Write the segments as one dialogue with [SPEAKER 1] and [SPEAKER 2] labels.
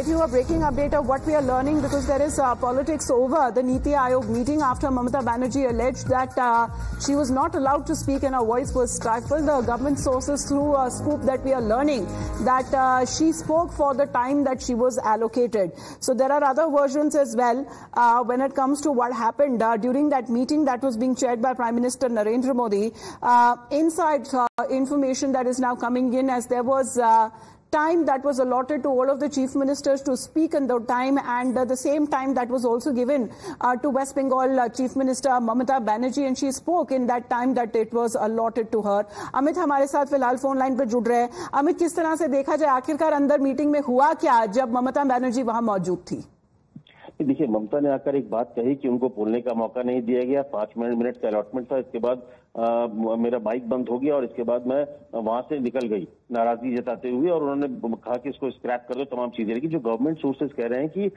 [SPEAKER 1] get you a breaking update of what we are learning because there is politics over the Niti Aayog meeting after Mamata Banerjee alleged that she was not allowed to speak and her voice was stifled. The government sources through a scoop that we are learning that she spoke for the time that she was allocated. So there are other versions as well when it comes to what happened during that meeting that was being chaired by Prime Minister Narendra Modi. Inside information that is now coming in as there was time that was allotted to all of the chief ministers to speak in the time and the same time that was also given to West Bengal Chief Minister Mamata Banerjee and she spoke in that time that it was allotted to her. Amit हमारे साथ फिलहाल phone line पर जुड़ रहे हैं. अमित, किस तरह से देखा जाए आखिरकार अंदर मीटिंग में हुआ क्या जब ममता बनर्जी वहां मौजूद थी?
[SPEAKER 2] देखिए, ममता ने आकर एक बात कही कि उनको बोलने का मौका नहीं दिया गया. 5 मिनट का अलॉटमेंट था. इसके बाद मेरा माइक बंद हो गया और इसके बाद मैं वहां से निकल गई नाराजगी जताते हुए और उन्होंने कहा कि इसको स्क्रैप कर दो, तमाम चीजें. लेकिन जो गवर्नमेंट सोर्सेज कह रहे हैं कि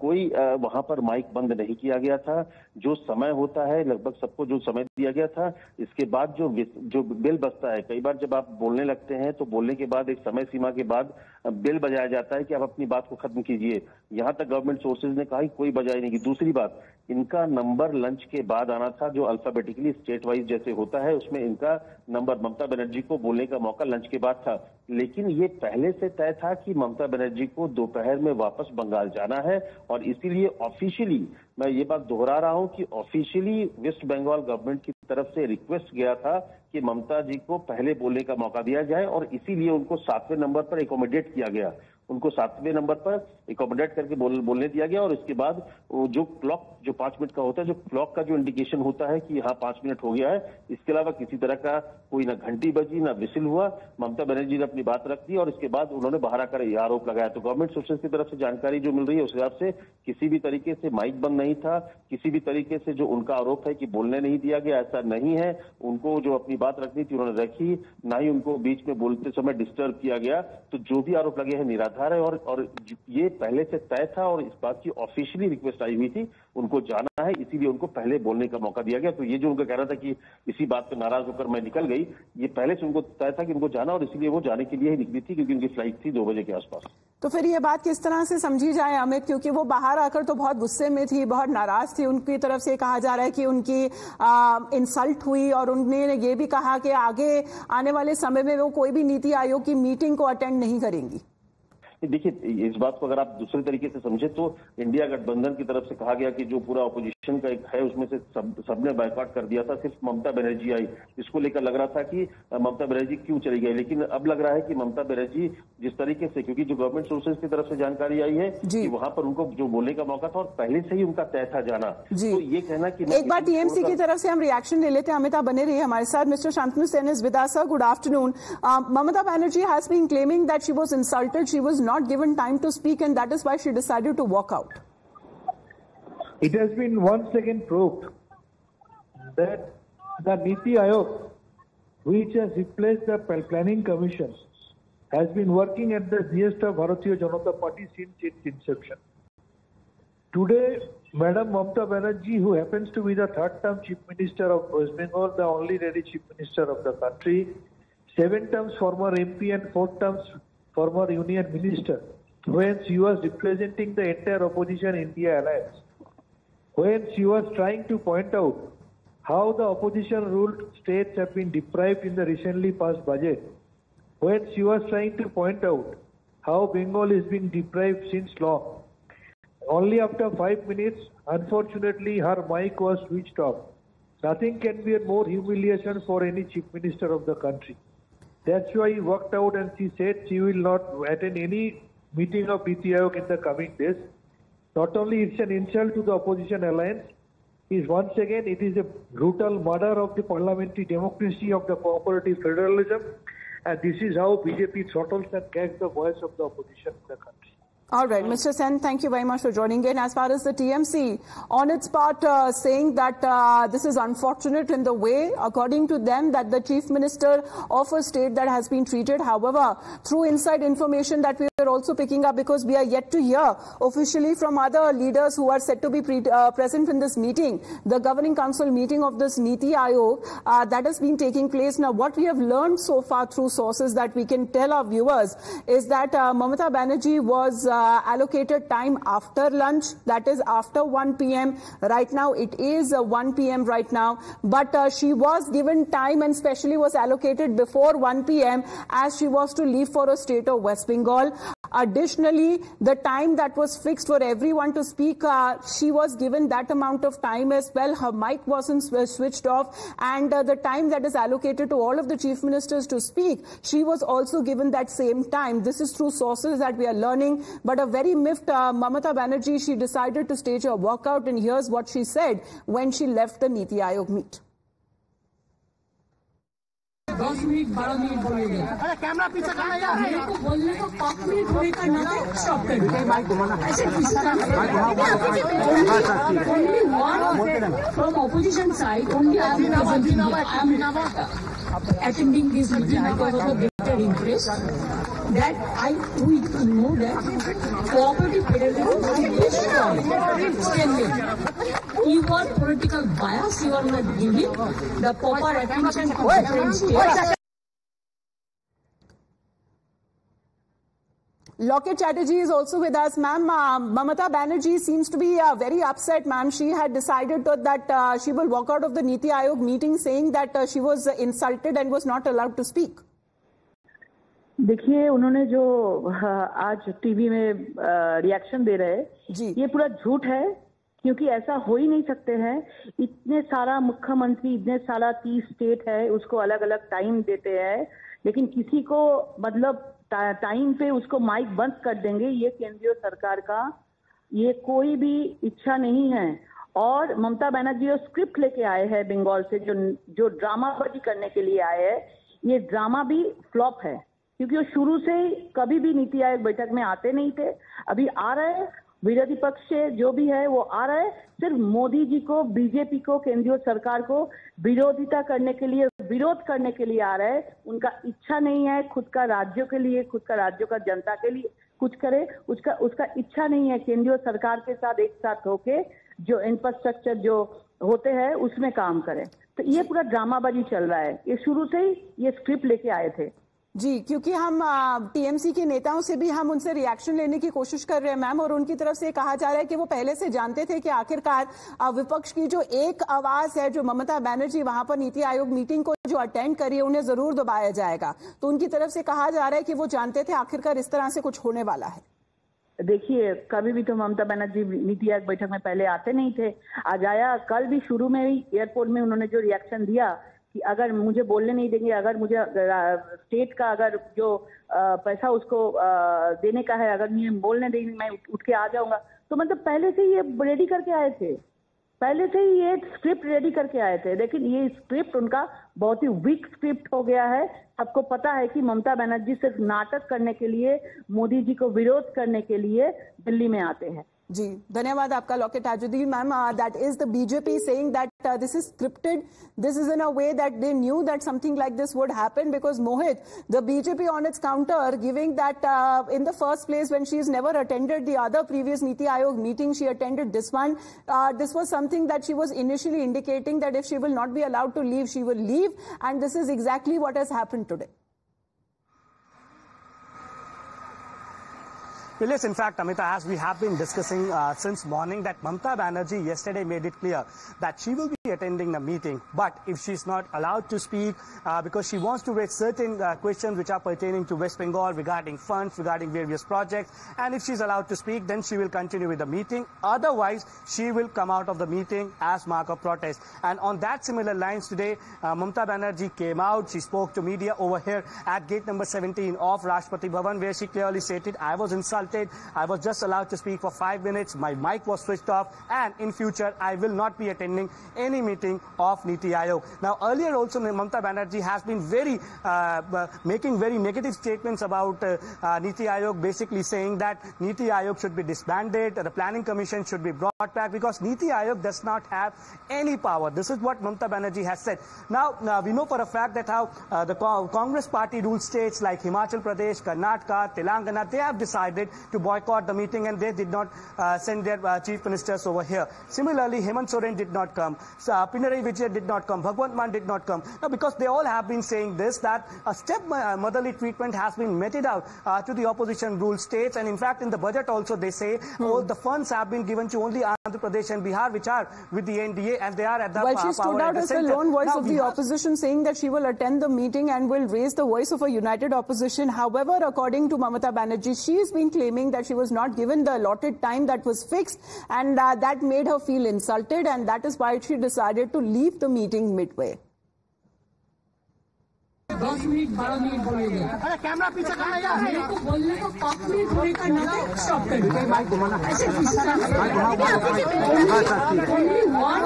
[SPEAKER 2] कोई वहां पर माइक बंद नहीं किया गया था. जो समय होता है लगभग सबको जो समय दिया गया था, इसके बाद जो बेल बजता है, कई बार जब आप बोलने लगते हैं तो बोलने के बाद एक समय सीमा के बाद बेल बजाया जाता है कि आप अपनी बात को खत्म कीजिए. यहां तक गवर्नमेंट सोर्सेज ने कहा कि कोई बजाई नहीं की. दूसरी बात, इनका नंबर लंच के बाद आना था जो अल्फाबेटिकली स्टेट वाइज जैसे होता है, उसमें इनका नंबर ममता बनर्जी को बोलने का मौका लंच के बाद था. लेकिन ये पहले से तय था कि ममता बनर्जी को दोपहर में वापस बंगाल जाना है और इसीलिए ऑफिशियली, मैं ये बात दोहरा रहा हूं कि ऑफिशियली वेस्ट बंगाल गवर्नमेंट की तरफ से रिक्वेस्ट गया था कि ममता जी को पहले बोलने का मौका दिया जाए और इसीलिए उनको 7वें नंबर पर एकोमोडेट किया गया. उनको 7वें नंबर पर एकोमोडेट करके बोलने दिया गया और इसके बाद जो क्लॉक जो 5 मिनट का होता है, जो क्लॉक का जो इंडिकेशन होता है कि हाँ 5 मिनट हो गया है, इसके अलावा किसी तरह का कोई ना घंटी बजी ना विसिल हुआ. ममता बनर्जी ने अपनी बात रख दी और इसके बाद उन्होंने बाहर आकर यह आरोप लगाया. तो गवर्नमेंट सोर्सेज की तरफ से जानकारी जो मिल रही है उस हिसाब से किसी भी तरीके से माइक बंद नहीं था. किसी भी तरीके से जो उनका आरोप है कि बोलने नहीं दिया गया, ऐसा नहीं है. उनको जो अपनी बात रखनी थी उन्होंने रखी, ना ही उनको बीच में बोलते समय डिस्टर्ब किया गया. तो जो भी आरोप लगे हैं निराधार है और ये पहले से तय था और इस बात की ऑफिशियली रिक्वेस्ट आई हुई थी. उनको जाना है इसीलिए उनको पहले बोलने का मौका दिया गया. तो ये जो उनका कहना था कि इसी बात पर नाराज होकर मैं निकल गई, ये पहले से उनको तय था कि उनको जाना और इसलिए वो जाने के लिए ही निकली थी क्योंकि उनकी फ्लाइट थी 2 बजे के आसपास.
[SPEAKER 1] तो फिर ये बात किस तरह से समझी जाए अमित, क्योंकि वो बाहर आकर तो बहुत गुस्से में थी, बहुत नाराज थी. उनकी तरफ से कहा जा रहा है कि उनकी इंसल्ट हुई और उन्होंने ये भी कहा कि आगे आने वाले समय में वो कोई भी नीति आयोग की मीटिंग को अटेंड नहीं करेंगी.
[SPEAKER 2] देखिए, इस बात को अगर आप दूसरे तरीके से समझे तो इंडिया गठबंधन की तरफ से कहा गया कि जो पूरा ऑपोजिशन का एक है उसमें से सबने बायकॉट कर दिया था, सिर्फ ममता बनर्जी आई. इसको लेकर लग रहा था कि ममता बनर्जी क्यों चली गई. लेकिन अब लग रहा है कि ममता बनर्जी जिस तरीके से, क्योंकि जो गवर्नमेंट सोर्सेज की तरफ से जानकारी आई है कि वहां पर उनको जो बोलने का मौका था और पहले से ही उनका तय था जाना. तो ये कहना कि
[SPEAKER 1] एक बार टीएमसी की तरफ से हम रिएक्शन ले लेते हैं. अमित, आप बने रहिए हमारे साथ. Mister Shantanu Sen is with us. Good afternoon. Mamata Banerjee has been claiming that she was insulted, she was not given time to speak and that is why she decided to walk out.
[SPEAKER 3] It has been once again proved that the Niti Aayog, which has replaced the Planning Commission, has been working at the behest of Bharatiya Janata Party since its inception. Today, Madam Mamata Banerjee, who happens to be the 3rd-term Chief Minister of West Bengal, the only lady Chief Minister of the country, 7 terms former MP and 4 terms former Union Minister, when she was representing the entire opposition India alliance, when she was trying to point out how the opposition ruled states have been deprived in the recently passed budget, when she was trying to point out how Bengal is being deprived since long, only after 5 minutes, unfortunately, her mic was switched off. Nothing can be a more humiliation for any chief minister of the country. That's why he walked out and she said she will not attend any meeting of Niti Aayog in the coming days. Not only it's an insult to the opposition alliance, is once again it is a brutal murder of the parliamentary democracy of the cooperative federalism, and this is how BJP throttles and gags the voice of the opposition in the country.
[SPEAKER 1] All right, Mr. Sen, thank you very much for joining in. As far as the TMC, on its part, saying that this is unfortunate in the way, according to them, that the Chief Minister of a state that has been treated. However, through inside information that we are also picking up, because we are yet to hear officially from other leaders who are said to be present in this meeting, the Governing Council meeting of this Niti Aayog, that has been taking place. Now, what we have learned so far through sources that we can tell our viewers is that Mamata Banerjee was allocated time after lunch, that is after 1 p.m. Right now it is 1 p.m. right now, but she was given time and specially was allocated before 1 p.m. as she was to leave for a state of West Bengal. Additionally, the time that was fixed for everyone to speak, she was given that amount of time as well. Her mic wasn't switched off, and the time that is allocated to all of the chief ministers to speak, she was also given that same time. This is through sources that we are learning, but a very miffed Mamata Banerjee, she decided to stage a walkout, and here's what she said when she left the Niti Aayog meet.
[SPEAKER 4] 10 minute 12 minute बोलेंगे। अरे camera पीछे करना यार। मेरे को बोलने को 5 minute होने का ना स्टॉप कर दो। ऐसे किस तरह? Only one from opposition side, only I am attending this meeting because of the greater interest that we know that cooperative pedagogy is strong. You are political bias, you are not giving the proper attention to different states.
[SPEAKER 1] Locket Chatterjee is also with us. Ma'am, Mamata Banerjee seems to be very upset, ma'am. She had decided that she will walk out of the Niti Aayog meeting saying that she was insulted and was not allowed to speak.
[SPEAKER 5] देखिए, उन्होंने जो आज TV में reaction दे रहे हैं, ये पूरा झूठ है, क्योंकि ऐसा हो ही नहीं सकते हैं। इतने सारा मुख्यमंत्री, इतने सारा 30 स्टेट है, उसको अलग अलग टाइम देते हैं, लेकिन किसी को मतलब टाइम पे उसको माइक बंद कर देंगे, ये केंद्रीय सरकार का ये कोई भी इच्छा नहीं है। और ममता बनर्जी जो स्क्रिप्ट लेके आए हैं बंगाल से, जो ड्रामाबाजी करने के लिए आए हैं, ये ड्रामा भी फ्लॉप है, क्योंकि वो शुरू से कभी भी नीति आयोग बैठक में आते नहीं थे। अभी आ रहे हैं, विरोधी पक्ष से जो भी है वो आ रहे हैं, सिर्फ मोदी जी को, बीजेपी को, केंद्रीय सरकार को विरोधिता करने के लिए, विरोध करने के लिए आ रहे हैं। उनका इच्छा नहीं है खुद का राज्यों के लिए, खुद का राज्यों का जनता के लिए कुछ करे, उसका इच्छा नहीं है केंद्रीय सरकार के साथ एक साथ होके जो इंफ्रास्ट्रक्चर जो होते हैं उसमें काम करे। तो ये पूरा ड्रामाबाजी चल रहा है, ये शुरू से ही ये स्क्रिप्ट लेके आए थे।
[SPEAKER 1] जी, क्योंकि हम टीएमसी के नेताओं से भी हम उनसे रिएक्शन लेने की कोशिश कर रहे हैं मैम, और उनकी तरफ से कहा जा रहा है कि वो पहले से जानते थे कि आखिरकार विपक्ष की जो एक आवाज है, जो ममता बनर्जी वहां पर नीति आयोग मीटिंग को जो अटेंड करी है, उन्हें जरूर दबाया जाएगा। तो उनकी तरफ से कहा जा रहा है कि वो जानते थे आखिरकार इस तरह से कुछ होने वाला है।
[SPEAKER 5] देखिए, कभी भी तो ममता बनर्जी नीति आयोग बैठक में पहले आते नहीं थे, आज आया। कल भी शुरू में ही एयरपोर्ट में उन्होंने जो रिएक्शन दिया कि अगर मुझे बोलने नहीं देंगे, अगर मुझे स्टेट का अगर जो पैसा उसको देने का है, अगर मुझे बोलने देंगे मैं उठ के आ जाऊंगा। तो मतलब पहले से ये रेडी करके आए थे, पहले से ही ये स्क्रिप्ट रेडी करके आए थे, लेकिन ये स्क्रिप्ट उनका बहुत ही वीक स्क्रिप्ट हो गया है। सबको पता है कि ममता बनर्जी सिर्फ नाटक करने के लिए, मोदी जी को विरोध करने के लिए दिल्ली में आते हैं।
[SPEAKER 1] जी, धन्यवाद आपका locket Tajuddin ma'am. That is the BJP saying that this is scripted. This is in a way that they knew that something like this would happen, because Mohit, the BJP on its counter, giving that in the first place when she's never attended the other previous Niti Aayog meeting, she attended this one. This was something that she was initially indicating that if she will not be allowed to leave, she will leave, and this is exactly what has happened today.
[SPEAKER 6] Well, yes, in fact, Amita, as we have been discussing since morning, that Mamata Banerjee yesterday made it clear that she will be attending the meeting, but if she's not allowed to speak because she wants to raise certain questions which are pertaining to West Bengal regarding funds, regarding various projects, and if she's allowed to speak, then she will continue with the meeting. Otherwise, she will come out of the meeting as mark of protest. And on that similar lines today, Mamata Banerjee came out. She spoke to media over here at gate number 17 of Rashtrapati Bhavan, where she clearly stated, I was insulted. I was just allowed to speak for 5 minutes. My mic was switched off, and in future, I will not be attending any meeting of Niti Aayog. Now, earlier also, Mamata Banerjee has been making very negative statements about Niti Aayog, basically saying that Niti Aayog should be disbanded, the Planning Commission should be brought back, because Niti Aayog does not have any power. This is what Mamata Banerjee has said. Now, we know for a fact that how the Congress party ruled states like Himachal Pradesh, Karnataka, Telangana, they have decided to boycott the meeting, and they did not send their chief ministers over here. Similarly, Hemant Soren did not come. Pinarayi Vijayan did not come, Bhagwant Mann did not come. Now, because they all have been saying this, that a step-motherly treatment has been meted out to the opposition ruled states, and in fact in the budget also they say all the funds have been given to only Andhra Pradesh and Bihar, which are with the NDA, and they are at the
[SPEAKER 1] well, she stood out as the lone voice of the opposition, saying that she will attend the meeting and will raise the voice of a united opposition. However, according to Mamata Banerjee, she has been claiming that she was not given the allotted time that was fixed, and that made her feel insulted, and that is why she decided to leave the meeting midway.
[SPEAKER 4] 10 minute 12 minute बोलेंगे। अरे camera पीछे करना यार, मेरे को बोलने को 5 minute होने का ना स्टॉप कर दो। ऐसे only one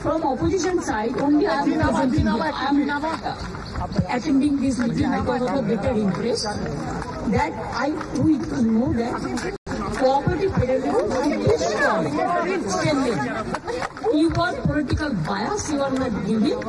[SPEAKER 4] from opposition side, only I am attending this meeting because of the better interest that we know that cooperative federalism is strong. You got political bias, you are not giving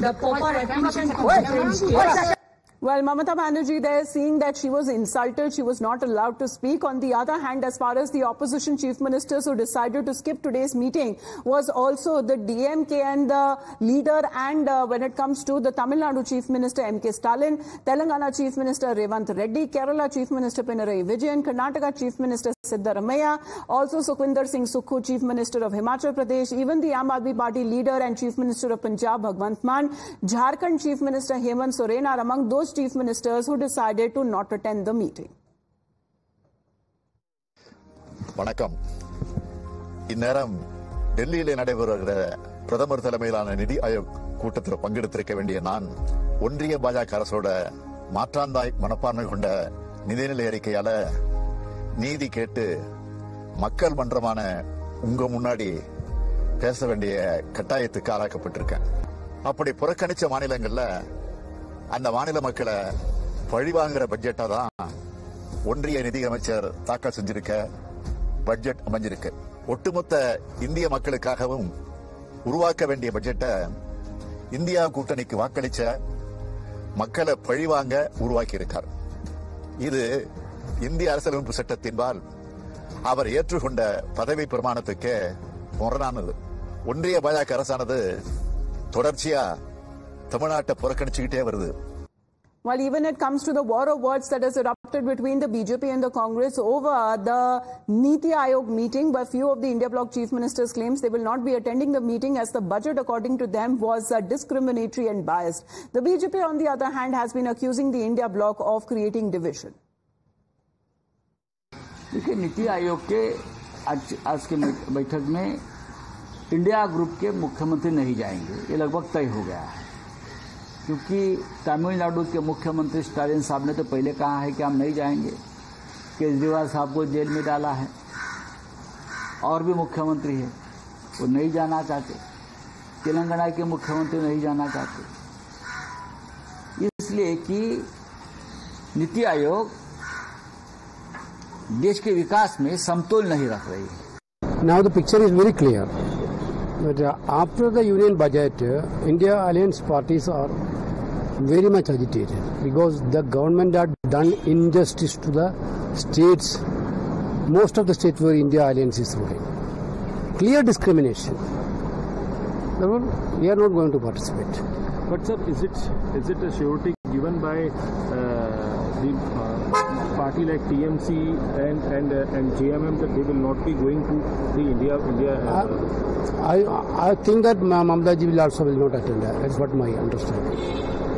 [SPEAKER 4] the proper attention to different states.
[SPEAKER 1] Well, Mamata Banerjee there seeing that she was insulted, she was not allowed to speak. On the other hand, as far as the opposition chief ministers who decided to skip today's meeting was also the DMK and the leader, and when it comes to the Tamil Nadu chief minister M.K. Stalin, Telangana chief minister Revanth Reddy, Kerala chief minister Pinarayi Vijayan, Karnataka chief minister Siddaramaiah, also Sukhwinder Singh Sukhu, chief minister of Himachal Pradesh, even the Aam Aadmi Party leader and chief minister of Punjab Bhagwant Mann, Jharkhand chief minister Hemant Soren are among those chief ministers who decided to not attend the meeting.
[SPEAKER 7] வணக்கம். இந்நேரம் டெல்லியிலே நடைபெறுகிற பிரதமர் தலைமையிலான நிதி ஆயோக் கூட்டத்தில் பங்கெடுத்திருக்க வேண்டிய நான் ஒன்றிய பாஜக அரசோட மாற்றாந்தாய் மனப்பான்மை கொண்ட நிதிநிலை அறிக்கையால நீதி கேட்டு மக்கள் மன்றமான உங்க முன்னாடி பேச வேண்டிய கட்டாயத்துக்கு ஆளாக்கப்பட்டிருக்கேன். அப்படி புறக்கணிச்ச மாநிலங்கள்ல அந்த மாநில மக்களை பழிவாங்குற பட்ஜெட்டா தான் ஒன்றிய நிதியமைச்சர் தாக்கல் செஞ்சிருக்க பட்ஜெட் அமைஞ்சிருக்கு. ஒட்டுமொத்த இந்திய மக்களுக்காகவும் உருவாக்க வேண்டிய பட்ஜெட்டை இந்தியா கூட்டணிக்கு வாக்களிச்ச மக்களை பழிவாங்க உருவாக்கி இருக்கார். இது இந்திய அரசியலமைப்பு சட்டத்தின்பால் அவர் ஏற்றுக்கொண்ட பதவி பிரமாணத்துக்கு முரணானது. ஒன்றிய பாஜக அரசானது தொடர்ச்சியா தமிழ்நாட்டை புறக்கணிச்சுக்கிட்டே வருது.
[SPEAKER 1] Well, even it comes to the war of words that has erupted between the BJP and the Congress over the Niti Aayog meeting, but few of the India Bloc chief ministers claims they will not be attending the meeting as the budget, according to them, was discriminatory and biased. The BJP, on the other hand, has been accusing the India Bloc of creating division.
[SPEAKER 8] देखिए, नीति आयोग के आज के बैठक में India group के मुख्यमंत्री नहीं जाएंगे, ये लगभग तय हो गया है, क्योंकि तमिलनाडु के मुख्यमंत्री स्टालिन साहब ने तो पहले कहा है कि हम नहीं जाएंगे। केजरीवाल साहब को जेल में डाला है, और भी मुख्यमंत्री है वो नहीं जाना चाहते, तेलंगाना के मुख्यमंत्री नहीं जाना चाहते, इसलिए कि नीति आयोग देश के विकास में समतोल नहीं रख रही है.
[SPEAKER 9] Now the picture is very clear. But after the union budget, India alliance parties are very much agitated because the government had done injustice to the states, most of the states where India alliance is ruling. Clear discrimination. Therefore, we are not going to participate.
[SPEAKER 10] But sir, is it a surety given by the party like TMC and JMM that they will not be going to the India?
[SPEAKER 9] I think that Mamata ji will also not attend. That's what my understanding.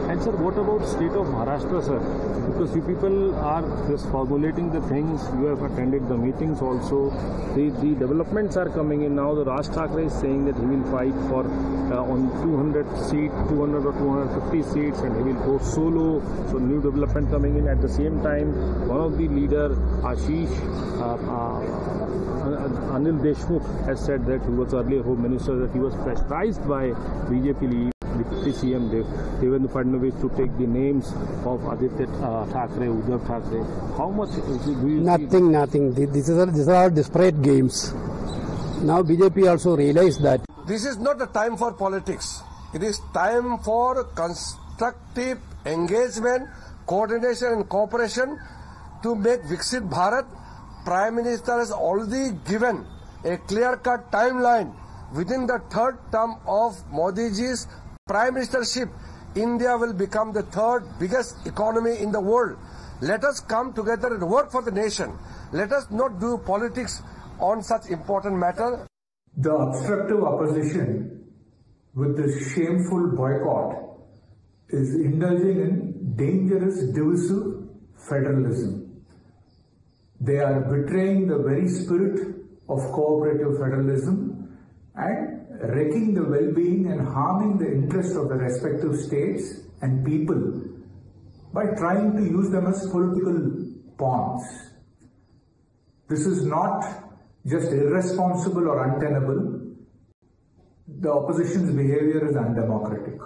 [SPEAKER 10] And sir, what about state of Maharashtra, sir? Because you people are just formulating the things. You have attended the meetings also. The developments are coming in now. The Raj Thakre is saying that he will fight for on 200 or 250 seats, and he will go solo. So new development coming in. At the same time, one of the leader, Ashish Anil Deshmukh, has said that he was earlier Home Minister, that he was pressurized by BJP lead, Deputy CM Devendra Fadnavis, to take the names of Aditya Thackeray, Uddhav Thackeray. How much do you
[SPEAKER 9] Nothing. These are all desperate games. Now BJP also realized that.
[SPEAKER 11] This is not a time for politics. It is time for constructive engagement, coordination and cooperation to make Viksit Bharat. Prime Minister has already given a clear-cut timeline within the third term of Modiji's prime ministership, India will become the third biggest economy in the world. Let us come together and work for the nation. Let us not do politics on such important matter.
[SPEAKER 3] The obstructive opposition with this shameful boycott is indulging in dangerous divisive federalism. They are betraying the very spirit of cooperative federalism and wrecking the well-being and harming the interests of the respective states and people by trying to use them as political pawns. This is not just irresponsible or untenable. The opposition's behavior is undemocratic.